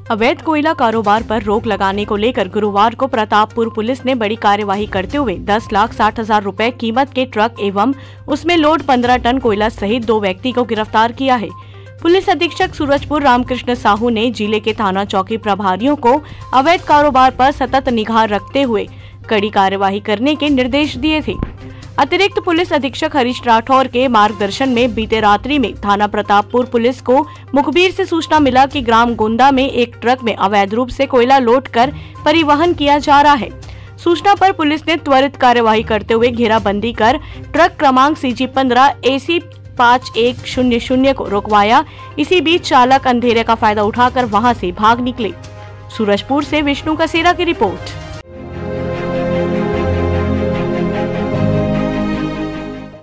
अवैध कोयला कारोबार पर रोक लगाने को लेकर गुरुवार को प्रतापपुर पुलिस ने बड़ी कार्यवाही करते हुए 10,60,000 रुपए कीमत के ट्रक एवं उसमें लोड 15 टन कोयला सहित 2 व्यक्ति को गिरफ्तार किया है। पुलिस अधीक्षक सूरजपुर रामकृष्ण साहू ने जिले के थाना चौकी प्रभारियों को अवैध कारोबार पर सतत निगाह रखते हुए कड़ी कार्यवाही करने के निर्देश दिए थे। अतिरिक्त पुलिस अधीक्षक हरीश राठौर के मार्गदर्शन में बीते रात्रि में थाना प्रतापपुर पुलिस को मुखबिर से सूचना मिला कि ग्राम गोंदा में एक ट्रक में अवैध रूप से कोयला लोड कर परिवहन किया जा रहा है। सूचना पर पुलिस ने त्वरित कार्यवाही करते हुए घेराबंदी कर ट्रक क्रमांक CG15 AC 5100 को रुकवाया। इसी बीच चालक अंधेरे का फायदा उठाकर वहां से भाग निकले। सूरजपुर से विष्णु कसेरा की रिपोर्ट।